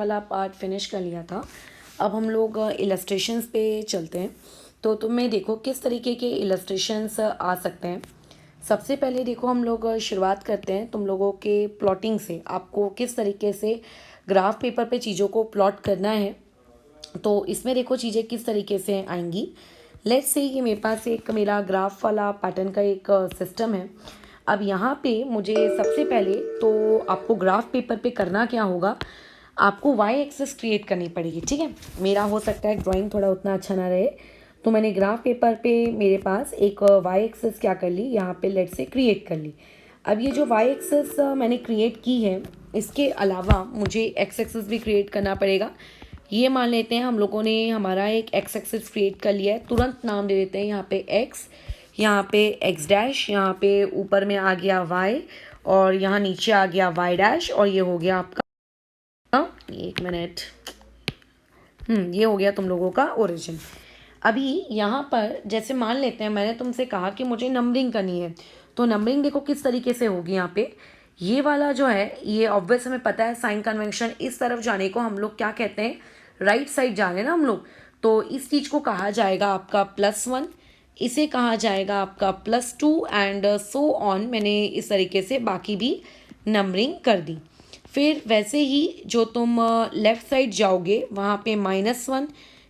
वाला part finish कर लिया था। अब हम लोग इलस्ट्रेशंस पे चलते हैं। तो तुम्हें देखो किस तरीके के इलस्ट्रेशंस आ सकते हैं। सबसे पहले देखो हम लोग शुरुआत करते हैं तुम लोगों के प्लॉटिंग से। आपको किस तरीके से ग्राफ पेपर पे चीज़ों को प्लॉट करना है, तो इसमें देखो चीज़ें किस तरीके से आएंगी। लेट्स से ये मेरे पास एक मेरा ग्राफ वाला पैटर्न का एक सिस्टम है। अब यहाँ पे मुझे सबसे पहले तो आपको ग्राफ पेपर पे करना क्या होगा, आपको वाई एक्सेस क्रिएट करनी पड़ेगी। ठीक है, मेरा हो सकता है ड्राइंग थोड़ा उतना अच्छा ना रहे, तो मैंने ग्राफ पेपर पे मेरे पास एक वाई एक्सेस क्या कर ली, यहाँ पे लेट से क्रिएट कर ली। अब ये जो वाई एक्सेस मैंने क्रिएट की है, इसके अलावा मुझे एक्स एक्सेस भी क्रिएट करना पड़ेगा। ये मान लेते हैं हम लोगों ने हमारा एक एक्स एक्सेस क्रिएट कर लिया है, तुरंत नाम दे देते हैं यहाँ पे एक्स, यहाँ पे एक्स डैश, यहाँ पे ऊपर में आ गया वाई, और यहाँ नीचे आ गया वाई डैश, और ये हो गया आपका, एक मिनट, ये हो गया तुम लोगों का ओरिजिन। अभी यहाँ पर जैसे मान लेते हैं मैंने तुमसे कहा कि मुझे नंबरिंग करनी है, तो नंबरिंग देखो किस तरीके से होगी। यहाँ पे ये वाला जो है, ये ऑब्वियस हमें पता है साइन कन्वेंशन, इस तरफ जाने को हम लोग क्या कहते हैं, राइट साइड जा रहे हैं ना हम लोग, तो इस चीज़ को कहा जाएगा आपका +1, इसे कहा जाएगा आपका +2 एंड सो ऑन। मैंने इस तरीके से बाकी भी नंबरिंग कर दी। फिर वैसे ही जो तुम लेफ़्ट साइड जाओगे वहाँ पे -1,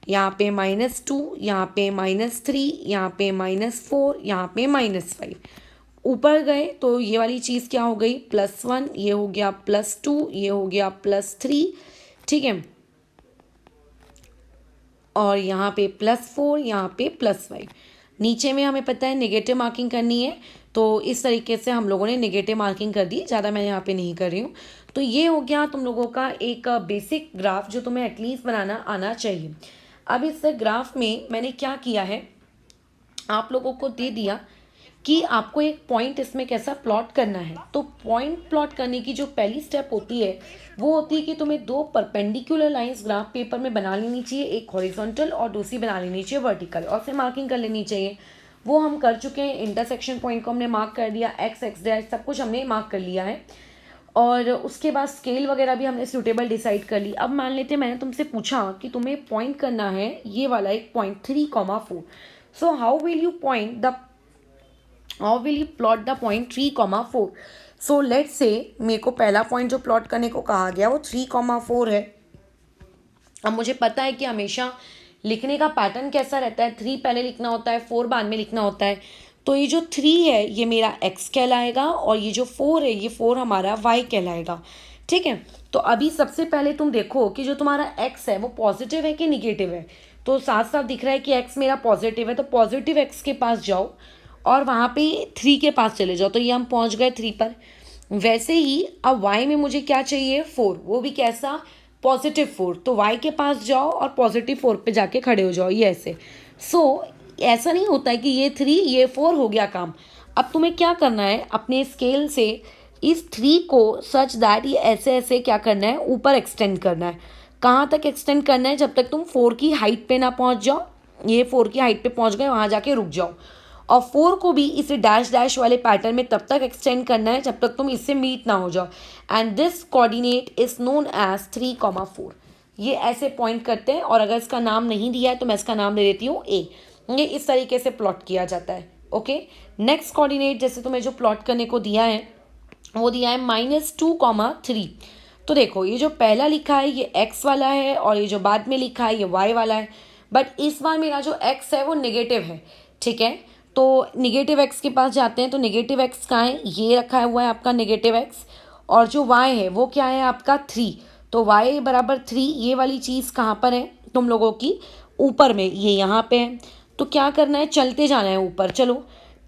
यहाँ पे -2, यहाँ पे -3, यहाँ पे -4, यहाँ पे -5। ऊपर गए तो ये वाली चीज़ क्या हो गई, +1, ये हो गया +2, ये हो गया +3, ठीक है, और यहाँ पे +4, यहाँ पे +5। नीचे में हमें पता है नेगेटिव मार्किंग करनी है, तो इस तरीके से हम लोगों ने नेगेटिव मार्किंग कर दी, ज़्यादा मैं यहाँ पे नहीं कर रही हूँ। तो ये हो गया तुम लोगों का एक बेसिक ग्राफ जो तुम्हें एटलीस्ट बनाना आना चाहिए। अब इस ग्राफ में मैंने क्या किया है, आप लोगों को दे दिया कि आपको एक पॉइंट इसमें कैसा प्लॉट करना है। तो पॉइंट प्लॉट करने की जो पहली स्टेप होती है वो होती है कि तुम्हें दो परपेंडिकुलर लाइंस ग्राफ पेपर में बना लेनी चाहिए, एक हॉरिजॉन्टल और दूसरी बना लेनी चाहिए वर्टिकल, और फिर मार्किंग कर लेनी चाहिए। वो हम कर चुके हैं, इंटरसेक्शन पॉइंट को हमने मार्क कर दिया, एक्स एक्स डैश सब कुछ हमने मार्क कर लिया है, और उसके बाद स्केल वगैरह भी हमने सूटेबल डिसाइड कर ली। अब मान लेते हैं मैंने तुमसे पूछा कि तुम्हें पॉइंट करना है ये वाला एक point 3,4। So how will you plot the point 3,4। So let's say मेरे को पहला पॉइंट जो प्लॉट करने को कहा गया वो 3,4 है। अब मुझे पता है कि हमेशा लिखने का पैटर्न कैसा रहता है, 3 पहले लिखना होता है, 4 बाद में लिखना होता है। तो ये जो 3 है ये मेरा x कहलाएगा, और ये जो 4 है ये 4 हमारा y कहलाएगा। ठीक है, तो अभी सबसे पहले तुम देखो कि जो तुम्हारा x है वो पॉजिटिव है कि निगेटिव है। तो साफ साफ दिख रहा है कि x मेरा पॉजिटिव है, तो पॉजिटिव x के पास जाओ और वहाँ पे 3 के पास चले जाओ, तो ये हम पहुँच गए 3 पर। वैसे ही अब y में मुझे क्या चाहिए, 4, वो भी कैसा, +4। तो y के पास जाओ और +4 पे जाके खड़े हो जाओ, ये ऐसे। ऐसा नहीं होता है कि ये 3 ये 4 हो गया काम। अब तुम्हें क्या करना है, अपने स्केल से इस 3 को सच दैट ये ऐसे ऐसे क्या करना है, ऊपर एक्सटेंड करना है। कहाँ तक एक्सटेंड करना है, जब तक तुम 4 की हाइट पे ना पहुँच जाओ। ये 4 की हाइट पे पहुँच गए, वहाँ जाके रुक जाओ। और 4 को भी इसे डैश डैश वाले पैटर्न में तब तक एक्सटेंड करना है जब तक तुम इससे मीट ना हो जाओ। And this coordinate is known as 3,4। ये ऐसे पॉइंट करते हैं, और अगर इसका नाम नहीं दिया है तो मैं इसका नाम दे देती हूँ ए। ये इस तरीके से प्लॉट किया जाता है। ओके, नेक्स्ट कोऑर्डिनेट जैसे तुम्हें जो प्लॉट करने को दिया है वो दिया है -2,3। तो देखो ये जो पहला लिखा है ये x वाला है, और ये जो बाद में लिखा है ये y वाला है। बट इस बार मेरा जो x है वो नेगेटिव है। ठीक है, तो नेगेटिव x के पास जाते हैं, तो नेगेटिव x कहाँ है, ये रखा हुआ है आपका नेगेटिव x, और जो y है वो क्या है आपका 3। तो y बराबर 3, ये वाली चीज़ कहाँ पर है तुम लोगों की, ऊपर में, ये यहाँ पे है। तो क्या करना है, चलते जाना है ऊपर। चलो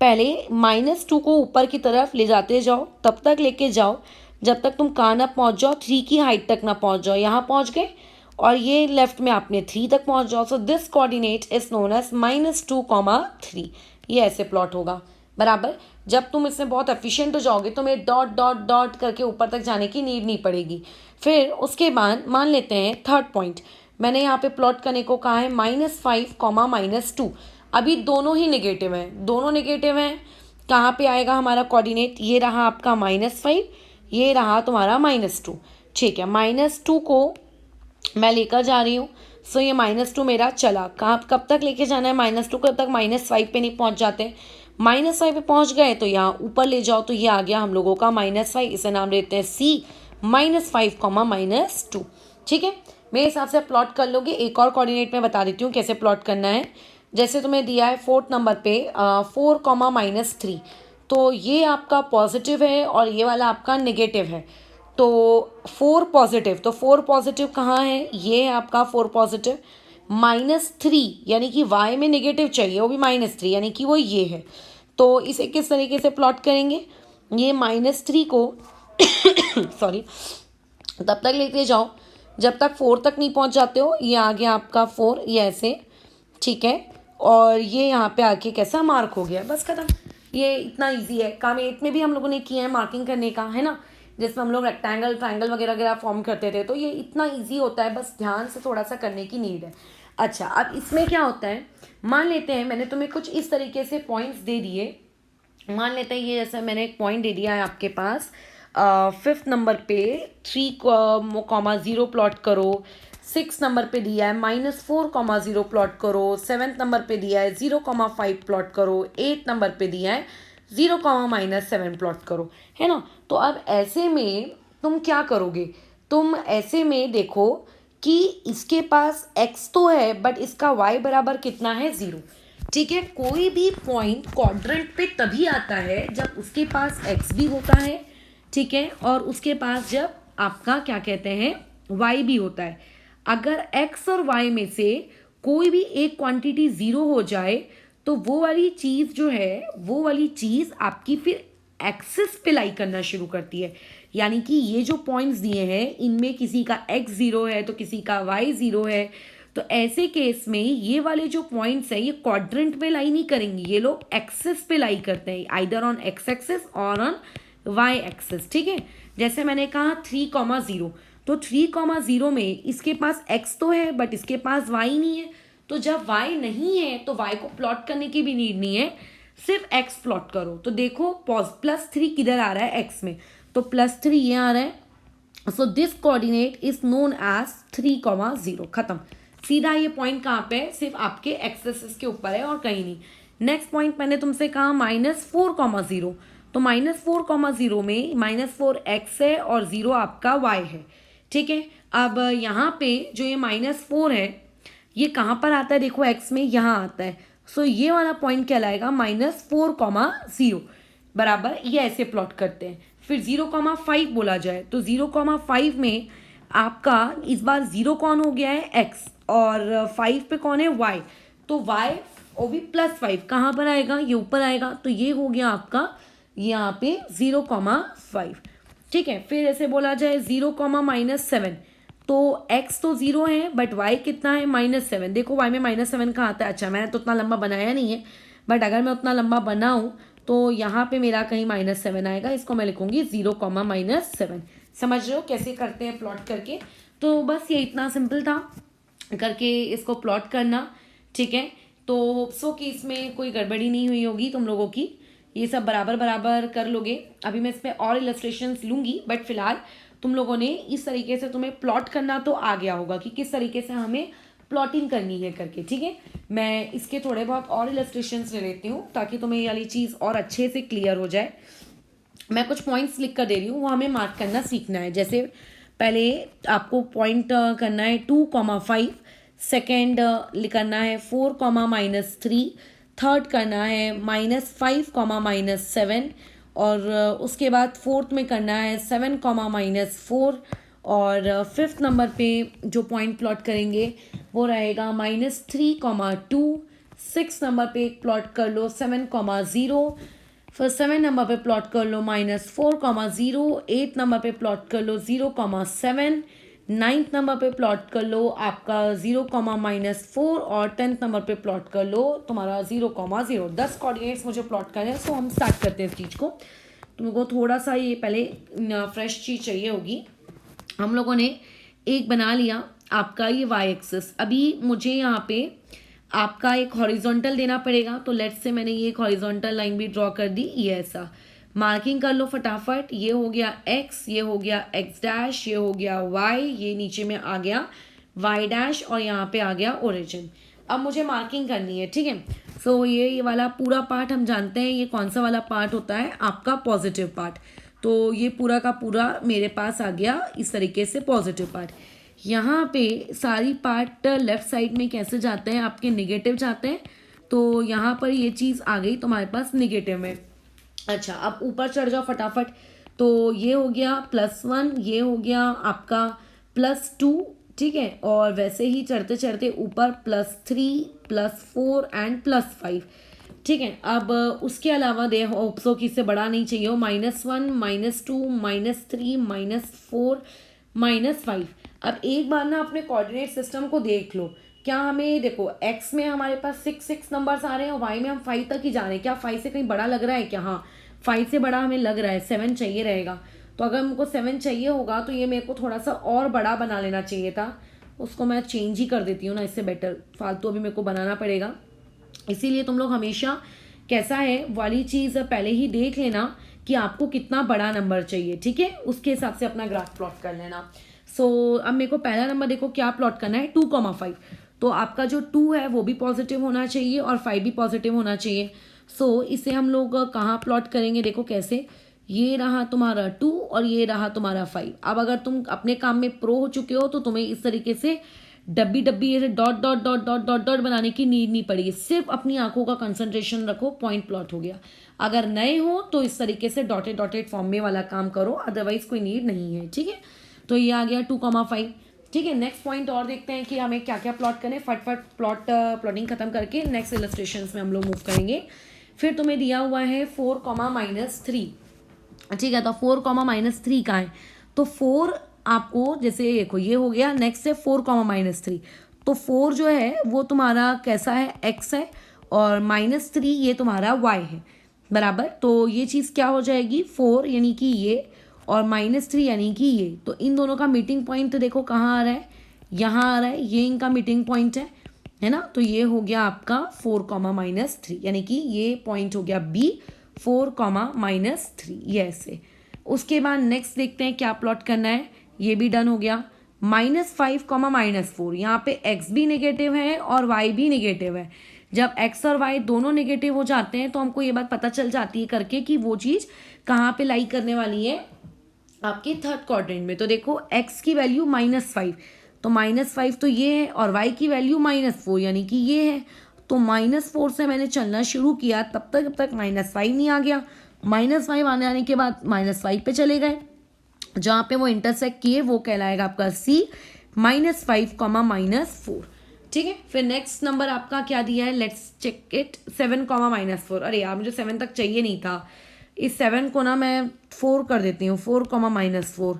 पहले -2 को ऊपर की तरफ ले जाते जाओ, तब तक लेके जाओ जब तक तुम कहाँ ना पहुँच जाओ, 3 की हाइट तक ना पहुँच जाओ। यहाँ पहुँच गए, और ये लेफ्ट में आपने 3 तक पहुँच जाओ। So this coordinate is known as -2,3। ये ऐसे प्लॉट होगा बराबर। जब तुम इसमें बहुत एफिशिएंट हो जाओगे तो तुम्हें डॉट डॉट डॉट करके ऊपर तक जाने की नीड नहीं पड़ेगी। फिर उसके बाद मान लेते हैं थर्ड पॉइंट, मैंने यहाँ पे प्लॉट करने को कहा है -5, -2। अभी दोनों ही नेगेटिव हैं, दोनों नेगेटिव हैं। कहाँ पे आएगा हमारा कोऑर्डिनेट, ये रहा आपका -5, ये रहा तुम्हारा -2। ठीक है, -2 को मैं लेकर जा रही हूँ। सो ये -2 मेरा चला, कब तक लेके जाना है -2 कब तक, -5 पे नहीं पहुँच जाते। -5 पे पहुँच गए तो यहाँ ऊपर ले जाओ, तो ये आ गया हम लोगों का -5, इसे नाम देते हैं C, -5, -2। ठीक है, मेरे हिसाब से प्लॉट कर लोगे। एक और कोऑर्डिनेट में बता देती हूँ कैसे प्लॉट करना है। जैसे तुम्हें दिया है 4th नंबर पे 4, -3, तो ये आपका पॉजिटिव है और ये वाला आपका नेगेटिव है। तो 4 पॉजिटिव, तो 4 पॉजिटिव कहाँ है, ये है आपका 4 पॉजिटिव। -3 यानी कि y में नेगेटिव चाहिए, वो भी -3 यानी कि वो ये है। तो इसे किस तरीके से प्लॉट करेंगे, ये -3 को सॉरी तब तक लेते जाओ जब तक 4 तक नहीं पहुंच जाते हो। ये आ गया आपका 4, ये ऐसे, ठीक है। और ये यहाँ पे आके कैसा मार्क हो गया, बस खत्म। ये इतना इजी है। काम 8 में भी हम लोगों ने किया है मार्किंग करने का, है ना, जिसमें हम लोग रेक्टेंगल, ट्रायंगल वगैरह वगैरह फॉर्म करते थे। तो ये इतना इजी होता है, बस ध्यान से थोड़ा सा करने की नीड है। अच्छा, अब इसमें क्या होता है, मान लेते हैं मैंने तुम्हें कुछ इस तरीके से पॉइंट्स दे दिए। मान लेते हैं ये जैसे मैंने एक पॉइंट दे दिया है आपके पास, 5th नंबर पे 3,0 प्लॉट करो। 6th नंबर पे दिया है -4,0 प्लॉट करो। 7th नंबर पे दिया है 0,5 प्लॉट करो। 8th नंबर पे दिया है 0,-7 प्लॉट करो, है ना। तो अब ऐसे में तुम क्या करोगे, तुम ऐसे में देखो कि इसके पास x तो है बट इसका y बराबर कितना है, 0। ठीक है, कोई भी पॉइंट क्वाड्रेंट पे तभी आता है जब उसके पास x भी होता है, ठीक है, और उसके पास जब आपका क्या कहते हैं y भी होता है। अगर x और y में से कोई भी एक क्वांटिटी 0 हो जाए तो वो वाली चीज़ जो है, वो वाली चीज़ आपकी फिर एक्सिस पे लाई करना शुरू करती है। यानी कि ये जो पॉइंट्स दिए हैं इनमें किसी का x 0 है तो किसी का y 0 है। तो ऐसे केस में ये वाले जो पॉइंट्स हैं ये क्वाड्रेंट पे लाई नहीं करेंगे, ये लोग एक्सिस पे लाई करते हैं, आइदर ऑन x एक्सिस और ऑन y एक्सिस। ठीक है, जैसे मैंने कहा 3,0, तो 3,0 में इसके पास x तो है बट इसके पास y नहीं है। तो जब y नहीं है तो y को प्लॉट करने की भी नीड नहीं है, सिर्फ x प्लॉट करो। तो देखो +3 किधर आ रहा है, x में, तो +3 ये आ रहा है। So this coordinate is known as 3,0। खत्म। सीधा ये पॉइंट कहाँ पे है, सिर्फ आपके एक्स एक्सिस के ऊपर है और कहीं नहीं। नेक्स्ट पॉइंट मैंने तुमसे कहा -4,0, तो -4,0 में -4 x है और 0 आपका y है। ठीक है, अब यहाँ पे जो ये -4 है ये कहाँ पर आता है, देखो x में यहाँ आता है। सो ये वाला पॉइंट क्या लाएगा, -4,0 बराबर, ये ऐसे प्लॉट करते हैं। फिर 0,5 बोला जाए तो 0,5 में आपका इस बार 0 कौन हो गया है, x, और 5 पे कौन है, y। तो y वो भी +5 कहाँ पर आएगा, ये ऊपर आएगा। तो ये हो गया आपका यहाँ पे 0,5। ठीक है, फिर ऐसे बोला जाए 0,-7, तो x तो 0 है बट y कितना है, -7। देखो y में -7 कहाँ आता है। अच्छा, मैंने तो उतना लंबा बनाया नहीं है, बट अगर मैं उतना लंबा बनाऊँ तो यहाँ पे मेरा कहीं -7 आएगा। इसको मैं लिखूंगी 0,-7। समझ रहे हो कैसे करते हैं प्लॉट करके। तो बस ये इतना सिंपल था करके इसको प्लॉट करना। ठीक है, तो होप्सो कि इसमें कोई गड़बड़ी नहीं हुई होगी तुम लोगों की, ये सब बराबर बराबर कर लोगे। अभी मैं इसमें और इलस्ट्रेशंस लूँगी बट फिलहाल तुम लोगों ने इस तरीके से, तुम्हें प्लॉट करना तो आ गया होगा कि किस तरीके से हमें प्लॉटिंग करनी है करके। ठीक है, मैं इसके थोड़े बहुत और इलस्ट्रेशंस ले लेती हूँ ताकि तुम्हें ये वाली चीज़ और अच्छे से क्लियर हो जाए। मैं कुछ पॉइंट्स लिख कर दे रही हूँ, वो हमें मार्क करना सीखना है। जैसे पहले आपको पॉइंट करना है 2,5, सेकेंड करना है 4,-3, थर्ड करना है -5,-7, और उसके बाद फोर्थ में करना है 7,-4, और फिफ्थ नंबर पे जो पॉइंट प्लॉट करेंगे वो रहेगा -3,2। 6 नंबर पे प्लॉट कर लो 7,0। फिर 7 नंबर पे प्लॉट कर लो -4,0। 8 नंबर पे प्लॉट कर लो 0,7। 9th नंबर पे प्लॉट कर लो आपका 0,-4, और 10th नंबर पे प्लॉट कर लो तुम्हारा 0,0। 10 कोऑर्डिनेट्स मुझे प्लॉट करने हैं। सो हम स्टार्ट करते हैं इस चीज़ को। तुमको थोड़ा सा ये पहले फ्रेश चीज़ चाहिए होगी। हम लोगों ने एक बना लिया आपका ये y एक्सिस। अभी मुझे यहाँ पे आपका एक हॉरिजॉन्टल देना पड़ेगा, तो लेट्स से मैंने ये एक हॉरिजॉन्टल लाइन भी ड्रॉ कर दी, ये ऐसा। मार्किंग कर लो फटाफट। ये हो गया x, ये हो गया x डैश, ये हो गया y, ये नीचे में आ गया वाई डैश और यहाँ पे आ गया ओरिजिन। अब मुझे मार्किंग करनी है, ठीक है। सो ये वाला पूरा पार्ट हम जानते हैं ये कौन सा वाला पार्ट होता है, आपका पॉजिटिव पार्ट। तो ये पूरा का पूरा मेरे पास आ गया इस तरीके से पॉजिटिव पार्ट। यहाँ पे सारी पार्ट लेफ्ट साइड में कैसे जाते हैं, आपके निगेटिव जाते हैं। तो यहाँ पर ये चीज़ आ गई तुम्हारे पास निगेटिव में। अच्छा, अब ऊपर चढ़ जाओ फटाफट। तो ये हो गया +1, ये हो गया आपका +2, ठीक है। और वैसे ही चढ़ते चढ़ते ऊपर +3, +4 एंड +5, ठीक है। अब उसके अलावा दे होप सो कि इससे बड़ा नहीं चाहिए हो, -1, -2, -3, -4, -5। अब एक बार ना अपने कोऑर्डिनेट सिस्टम को देख लो, क्या हमें देखो x में हमारे पास 6 नंबर्स आ रहे हैं और y में हम 5 तक ही जा रहे हैं। क्या 5 से कहीं बड़ा लग रहा है क्या? हाँ, 5 से बड़ा हमें लग रहा है, 7 चाहिए रहेगा। तो अगर हमको 7 चाहिए होगा तो ये मेरे को थोड़ा सा और बड़ा बना लेना चाहिए था। उसको मैं चेंज ही कर देती हूँ ना, इससे बेटर फालतू अभी मेरे को बनाना पड़ेगा। इसीलिए तुम लोग हमेशा कैसा है वाली चीज़ पहले ही देख लेना कि आपको कितना बड़ा नंबर चाहिए, ठीक है। उसके हिसाब से अपना ग्राफ प्लॉट कर लेना। सो अब मेरे को पहला नंबर देखो क्या प्लॉट करना है, 2,5। तो आपका जो 2 है वो भी पॉजिटिव होना चाहिए और 5 भी पॉजिटिव होना चाहिए। सो इसे हम लोग कहाँ प्लॉट करेंगे, देखो कैसे, ये रहा तुम्हारा 2 और ये रहा तुम्हारा 5। अब अगर तुम अपने काम में प्रो हो चुके हो तो तुम्हें इस तरीके से डब्बी डब्बी ऐसे dot dot dot dot dot dot बनाने की नीड नहीं पड़ेगी। सिर्फ अपनी आंखों का कंसंट्रेशन रखो, पॉइंट प्लॉट हो गया। अगर नए हो तो इस तरीके से डॉटेड डॉटेड फॉर्म में वाला काम करो, अदरवाइज कोई नीड नहीं है, ठीक है। तो ये आ गया 2,5, ठीक है। नेक्स्ट पॉइंट और देखते हैं कि हमें क्या क्या प्लॉट करें। फटफट प्लॉटिंग खत्म करके नेक्स्ट इलस्ट्रेशंस में हम लोग मूव करेंगे। फिर तुम्हें दिया हुआ है 4,-3, ठीक है। तो 4,-3 का है, तो 4 आपको जैसे देखो ये हो गया। नेक्स्ट है 4,-3। तो 4 जो है वो तुम्हारा कैसा है, x है, और -3 ये तुम्हारा y है, बराबर। तो ये चीज़ क्या हो जाएगी, 4 यानी कि ये और -3 यानी कि ये। तो इन दोनों का मीटिंग पॉइंट देखो कहाँ आ रहा है, यहाँ आ रहा है, ये इनका मीटिंग पॉइंट है ना। तो ये हो गया आपका 4,-3 यानी कि ये पॉइंट हो गया B, 4,-3, ये ऐसे। उसके बाद नेक्स्ट देखते हैं क्या प्लॉट करना है, ये भी डन हो गया। -5, -4, यहाँ पे x भी नेगेटिव है और y भी नेगेटिव है। जब x और y दोनों नेगेटिव हो जाते हैं तो हमको ये बात पता चल जाती है करके कि वो चीज़ कहाँ पे लाई करने वाली है, आपके थर्ड क्वाड्रेंट में। तो देखो x की वैल्यू -5, तो -5 तो ये है, और y की वैल्यू -4 यानी कि ये है। तो -4 से मैंने चलना शुरू किया, तब तक -5 नहीं आ गया। -5 आने के बाद -5 पे चले गए, जहाँ पे वो इंटरसेक्ट किए वो कहलाएगा आपका C, -5, -4, ठीक है। फिर नेक्स्ट नंबर आपका क्या दिया है, लेट्स चेक इट, 7, -4। अरे यार मुझे 7 तक चाहिए नहीं था, इस 7 को ना मैं 4 कर देती हूँ, 4, -4,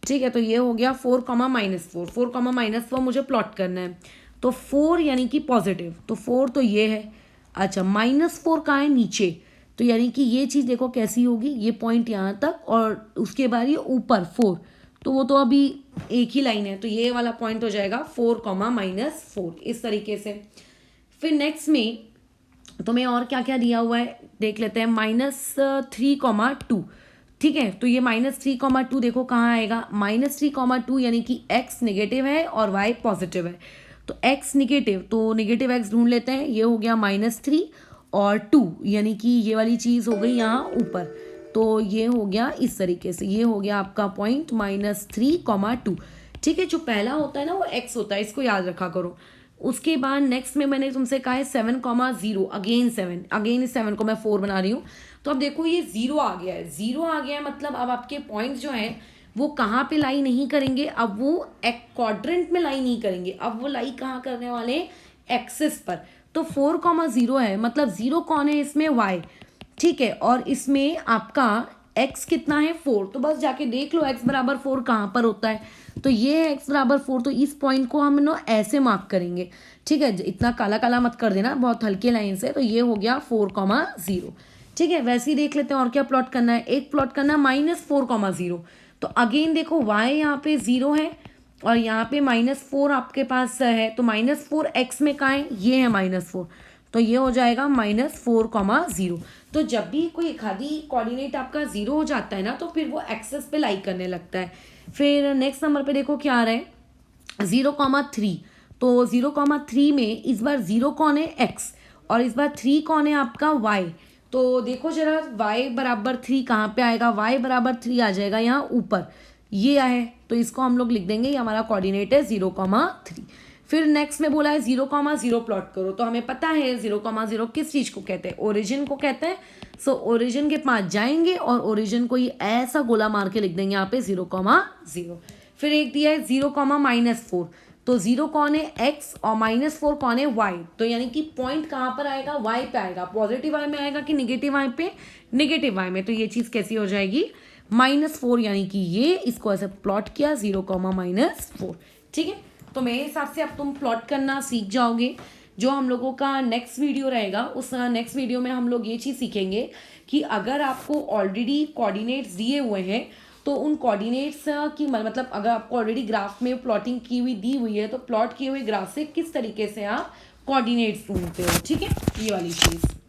ठीक है। तो ये हो गया 4, -4, 4, -4 मुझे प्लॉट करना है। तो 4 यानी कि पॉजिटिव, तो 4 तो ये है। अच्छा, -4 कहाँ है, नीचे। तो यानी कि ये चीज़ देखो कैसी होगी, ये पॉइंट यहाँ तक और उसके बाद ये ऊपर 4, तो वो तो अभी एक ही लाइन है, तो ये वाला पॉइंट हो जाएगा 4, -4, इस तरीके से। फिर नेक्स्ट में तुम्हें और क्या क्या दिया हुआ है देख लेते हैं, -3,2, ठीक है। तो ये -3,2 देखो कहाँ आएगा, -3,2 यानी कि x नेगेटिव है और y पॉजिटिव है। तो x निगेटिव, तो नेगेटिव x ढूंढ लेते हैं, ये हो गया -3 और 2 यानी कि ये वाली चीज़ हो गई यहाँ ऊपर। तो ये हो गया इस तरीके से, ये हो गया आपका पॉइंट -3,2, ठीक है। जो पहला होता है ना वो x होता है, इसको याद रखा करो। उसके बाद नेक्स्ट में मैंने तुमसे कहा है 7,0, अगेन 7, अगेन इस 7 को मैं 4 बना रही हूँ। तो अब देखो ये 0 आ गया है, 0 आ गया है, मतलब अब आपके पॉइंट्स जो हैं वो कहाँ पे लाई नहीं करेंगे, अब वो एक क्वाड्रेंट में लाई नहीं करेंगे, अब वो लाई कहाँ करने वाले हैं, एक्सिस पर। तो 4,0 है, मतलब 0 कौन है इसमें, y, ठीक है। और इसमें आपका x कितना है, 4। तो बस जाके देख लो x बराबर 4 कहाँ पर होता है, तो ये है x बराबर 4। तो इस पॉइंट को हम ना ऐसे मार्क करेंगे, ठीक है। इतना काला काला मत कर देना, बहुत हल्के लाइन से। तो ये हो गया 4,0, ठीक है। वैसे ही देख लेते हैं और क्या प्लॉट करना है, एक प्लॉट करना है -4,0। तो अगेन देखो y यहाँ पे 0 है और यहाँ पे -4 आपके पास है, तो -4 x में कहाँ है, ये है -4, तो ये हो जाएगा -4,0। तो जब भी कोई एक आधी कोऑर्डिनेट आपका 0 हो जाता है ना, तो फिर वो एक्सेस पे लाई करने लगता है। फिर नेक्स्ट नंबर पे देखो क्या आ रहा है, 0,3, तो 0,3 में इस बार 0 कौन है, एक्स, और इस बार 3 कौन है आपका, वाई। तो देखो जरा y बराबर 3 कहाँ पे आएगा, y बराबर 3 आ जाएगा यहाँ ऊपर, ये है, तो इसको हम लोग लिख देंगे, ये हमारा कोऑर्डिनेट है 0,3। फिर नेक्स्ट में बोला है 0,0 प्लॉट करो, तो हमें पता है 0,0 किस चीज़ को कहते हैं, ओरिजिन को कहते हैं। सो ओरिजिन के पास जाएंगे और ओरिजिन को ये ऐसा गोला मार के लिख देंगे यहाँ पे 0,0। फिर एक दिया है 0,-4, तो 0 कौन है, x, और -4 कौन है, y। तो यानी कि पॉइंट कहाँ पर आएगा, y पे आएगा। पॉजिटिव y में आएगा कि निगेटिव y पे, निगेटिव y में। तो ये चीज़ कैसी हो जाएगी, -4, यानी कि ये इसको ऐसे प्लॉट किया 0,-4। ठीक है, तो मेरे हिसाब से अब तुम प्लॉट करना सीख जाओगे। जो हम लोगों का नेक्स्ट वीडियो रहेगा, उस नेक्स्ट वीडियो में हम लोग ये चीज़ सीखेंगे कि अगर आपको ऑलरेडी कोऑर्डिनेट्स दिए हुए हैं तो उन कोऑर्डिनेट्स की मतलब अगर आपको ऑलरेडी ग्राफ में प्लॉटिंग की हुई दी हुई है तो प्लॉट किए हुए ग्राफ से किस तरीके से आप कोऑर्डिनेट्स ढूंढते हो। ठीक है, ये वाली चीज़।